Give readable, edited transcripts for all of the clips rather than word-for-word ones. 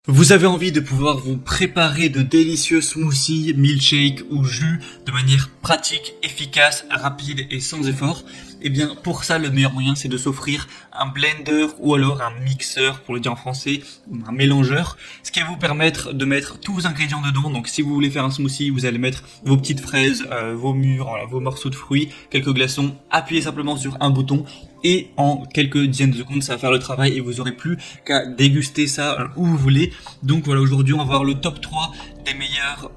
Vous avez envie de pouvoir vous préparer de délicieux smoothies, milkshakes ou jus de manière pratique, efficace, rapide et sans effort? Eh bien, pour ça, le meilleur moyen, c'est de s'offrir un blender ou alors un mixeur, pour le dire en français, ou un mélangeur, ce qui va vous permettre de mettre tous vos ingrédients dedans. Donc, si vous voulez faire un smoothie, vous allez mettre vos petites fraises, vos mûres, voilà, vos morceaux de fruits, quelques glaçons, appuyez simplement sur un bouton et en quelques dizaines de secondes, ça va faire le travail et vous aurez plus qu'à déguster ça où vous voulez. Donc voilà, aujourd'hui on va voir le top 3 des meilleurs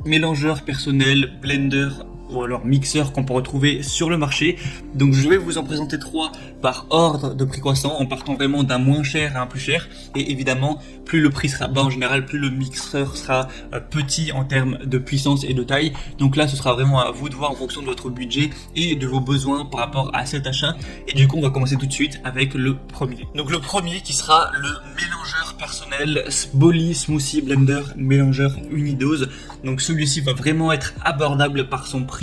mélangeurs personnels, blenders ou alors mixeurs qu'on peut retrouver sur le marché. Donc je vais vous en présenter 3 par ordre de prix croissant, en partant vraiment d'un moins cher à un plus cher. Et évidemment, plus le prix sera bas en général, plus le mixeur sera petit en termes de puissance et de taille. Donc là, ce sera vraiment à vous de voir en fonction de votre budget et de vos besoins par rapport à cet achat. Et du coup, on va commencer tout de suite avec le premier. Donc le premier qui sera le mélangeur personnel Bolly Smoothie Blender Mélangeur Unidose. Donc celui-ci va vraiment être abordable par son prix.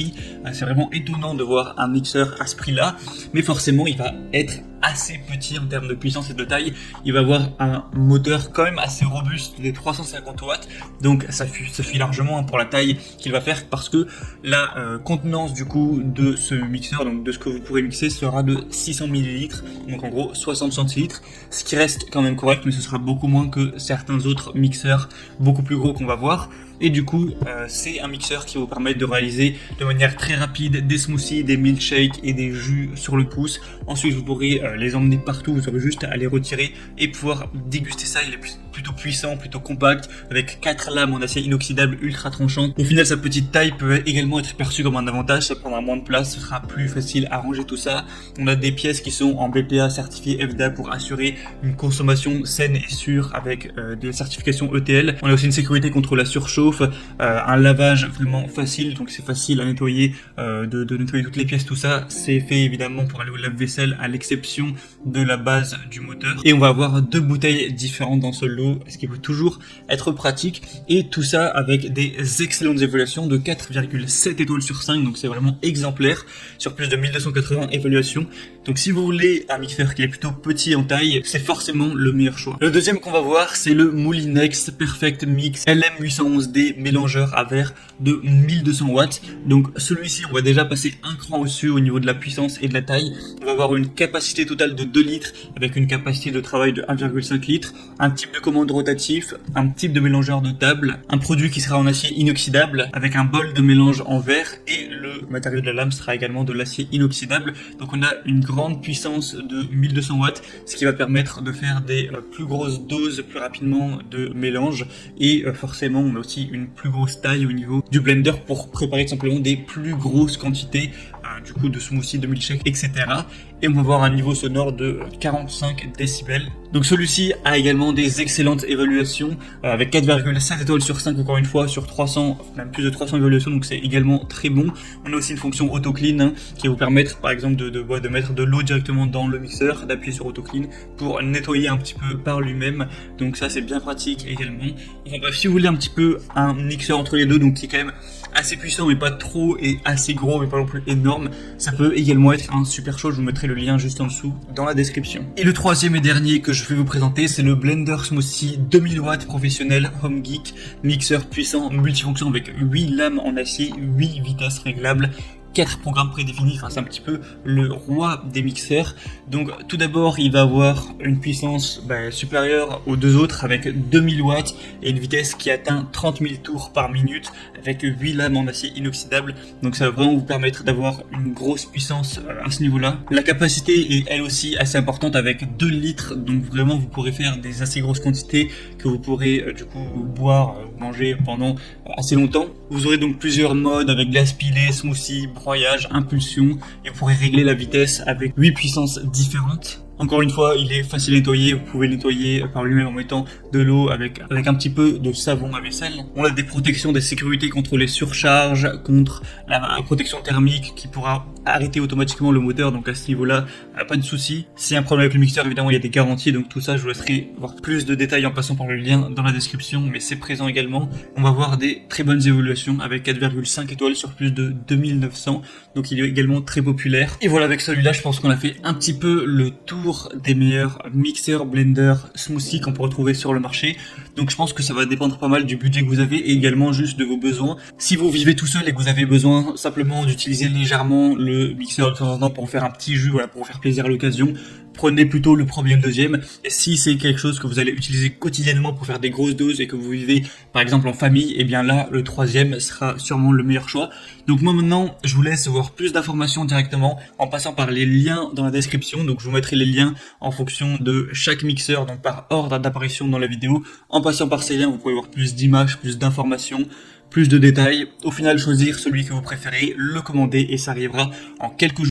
C'est vraiment étonnant de voir un mixeur à ce prix-là, mais forcément il va être assez petit en termes de puissance et de taille. Il va avoir un moteur quand même assez robuste des 350 watts, donc ça suffit largement pour la taille qu'il va faire, parce que la contenance du coup de ce mixeur, donc de ce que vous pourrez mixer, sera de 600 ml, donc en gros 60 centilitres, ce qui reste quand même correct, mais ce sera beaucoup moins que certains autres mixeurs beaucoup plus gros qu'on va voir. Et du coup, c'est un mixeur qui va vous permettre de réaliser de manière très rapide des smoothies, des milkshakes et des jus sur le pouce. Ensuite, vous pourrez les emmener partout, vous aurez juste à les retirer et pouvoir déguster ça. Il est plutôt puissant, plutôt compact, avec 4 lames en acier inoxydable ultra tranchantes. Au final, sa petite taille peut également être perçue comme un avantage, ça prendra moins de place, ce sera plus facile à ranger tout ça. On a des pièces qui sont en BPA certifiées FDA pour assurer une consommation saine et sûre avec des certifications ETL. On a aussi une sécurité contre la surchauffe, un lavage vraiment facile, donc c'est facile à nettoyer, de nettoyer toutes les pièces, tout ça. C'est fait évidemment pour aller au lave-vaisselle, à l'exception de la base du moteur. Et on va avoir 2 bouteilles différentes dans ce lot, ce qui peut toujours être pratique. Et tout ça avec des excellentes évaluations de 4,7 étoiles sur 5, donc c'est vraiment exemplaire, sur plus de 1280 évaluations. Donc si vous voulez un mixeur qui est plutôt petit en taille, c'est forcément le meilleur choix. Le deuxième qu'on va voir, c'est le Moulinex Perfect Mix LM811D mélangeur à verre de 1200 watts. Donc celui-ci, on va déjà passer un cran au-dessus au niveau de la puissance et de la taille. On va avoir une capacité totale de 2 litres avec une capacité de travail de 1,5 litres, un type de commande rotatif, un type de mélangeur de table, un produit qui sera en acier inoxydable avec un bol de mélange en verre, et le matériau de la lame sera également de l'acier inoxydable. Donc on a une grande puissance de 1200 watts, ce qui va permettre de faire des plus grosses doses plus rapidement de mélange, et forcément on a aussi une plus grosse taille au niveau du blender pour préparer tout simplement des plus grosses quantités du coup de smoothie, de milkshake, etc. Et on va avoir un niveau sonore de 45 décibels. Donc celui-ci a également des excellentes évaluations, avec 4,7 étoiles sur 5 encore une fois, sur 300, même plus de 300 évaluations, donc c'est également très bon. On a aussi une fonction auto clean qui va vous permettre par exemple de mettre de l'eau directement dans le mixeur, d'appuyer sur auto clean pour nettoyer un petit peu par lui-même, donc ça c'est bien pratique également. Enfin bref, si vous voulez un petit peu un mixeur entre les deux, donc qui est quand même assez puissant mais pas trop, et assez gros mais pas non plus énorme, ça peut également être un super choix. Je vous mettrai le lien juste en dessous dans la description. Et le troisième et dernier que je vais vous présenter, c'est le Blender Smoothie 2000 watts professionnel Home Geek, mixeur puissant multifonction avec 8 lames en acier, 8 vitesses réglables, 4 programmes prédéfinis. Enfin c'est un petit peu le roi des mixeurs. Donc tout d'abord il va avoir une puissance supérieure aux deux autres avec 2000 watts et une vitesse qui atteint 30 000 tours par minute avec 8 lames en acier inoxydable. Donc ça va vraiment vous permettre d'avoir une grosse puissance à ce niveau là. La capacité est elle aussi assez importante avec 2 litres, donc vraiment vous pourrez faire des assez grosses quantités que vous pourrez du coup boire ou manger pendant assez longtemps. Vous aurez donc plusieurs modes avec glace pilée, smoothie, broyage, impulsion, et vous pourrez régler la vitesse avec 8 puissances différentes. Encore une fois, il est facile à nettoyer, vous pouvez le nettoyer par lui-même en mettant de l'eau avec un petit peu de savon à vaisselle. On a des protections, des sécurités contre les surcharges, contre la protection thermique qui pourra arrêter automatiquement le moteur, donc à ce niveau-là, pas de souci. S'il y a un problème avec le mixeur, évidemment il y a des garanties, donc tout ça je vous laisserai voir plus de détails en passant par le lien dans la description, mais c'est présent également. On va voir des très bonnes évaluations avec 4,5 étoiles sur plus de 2900, donc il est également très populaire. Et voilà, avec celui-là je pense qu'on a fait un petit peu le tour des meilleurs mixeurs, blenders, smoothies qu'on peut retrouver sur le marché. Donc je pense que ça va dépendre pas mal du budget que vous avez et également juste de vos besoins. Si vous vivez tout seul et que vous avez besoin simplement d'utiliser légèrement le mixeur de temps en temps pour faire un petit jus, voilà, pour vous faire plaisir à l'occasion, prenez plutôt le premier ou le deuxième. Et si c'est quelque chose que vous allez utiliser quotidiennement pour faire des grosses doses et que vous vivez par exemple en famille, et bien là le troisième sera sûrement le meilleur choix. Donc moi maintenant je vous laisse voir plus d'informations directement en passant par les liens dans la description. Donc je vous mettrai les liens en fonction de chaque mixeur, donc par ordre d'apparition dans la vidéo. En passant par ces liens vous pouvez voir plus d'images, plus d'informations, plus de détails. Au final choisir celui que vous préférez, le commander et ça arrivera en quelques jours.